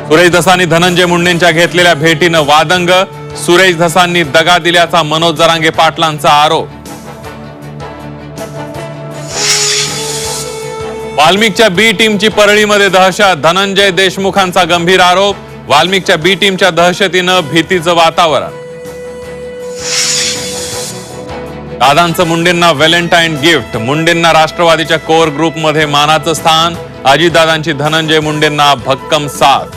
सुरेश धसांनी धनंजय मुंडेंच्या घेतलेल्या भेटीनं वादंग. सुरेश धसांनी दगा दिल्याचा मनोज जरांगे पाटलांचा आरोप. वाल्मिकच्या बी टीमची परळीमध्ये दहशत. धनंजय देशमुखांचा गंभीर आरोप. वाल्मिकच्या बी टीमच्या दहशतीनं भीतीचं वातावरण. दादांचं मुंडेंना व्हॅलेंटाईन गिफ्ट. मुंडेंना राष्ट्रवादीच्या कोर ग्रुपमध्ये मानाचं स्थान. अजितदादांची धनंजय मुंडेंना भक्कम साथ.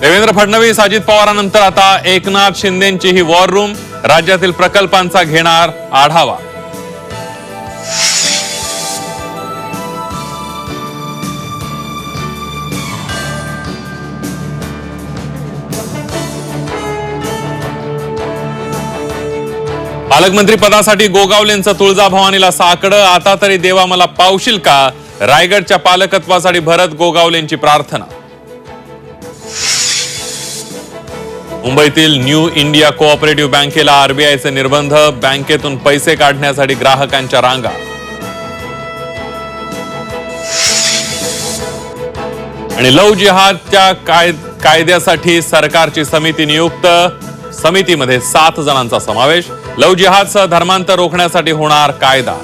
देवेंद्र फडणवीस अजित पवारांनंतर आता एकनाथ शिंदेंची ही वॉर रूम. राज्यातील प्रकल्पांचा घेणार आढावा. पालकमंत्री पदासाठी गोगावलेंचं तुळजाभवानीला साकडं. आता तरी देवा मला पावशील का. रायगडच्या पालकत्वासाठी भरत गोगावलेंची प्रार्थना. मुंबईतील न्यू इंडिया कोऑपरेटिव्ह बँकेला आरबीआयचे निर्बंध. बँकेतून पैसे काढण्यासाठी ग्राहकांच्या रांगा. आणि लव्ह जिहादच्या कायद्यासाठी सरकारची समिती नियुक्त. समितीमध्ये 7 जणांचा समावेश. लव्ह जिहादसह धर्मांतर रोखण्यासाठी होणार कायदा.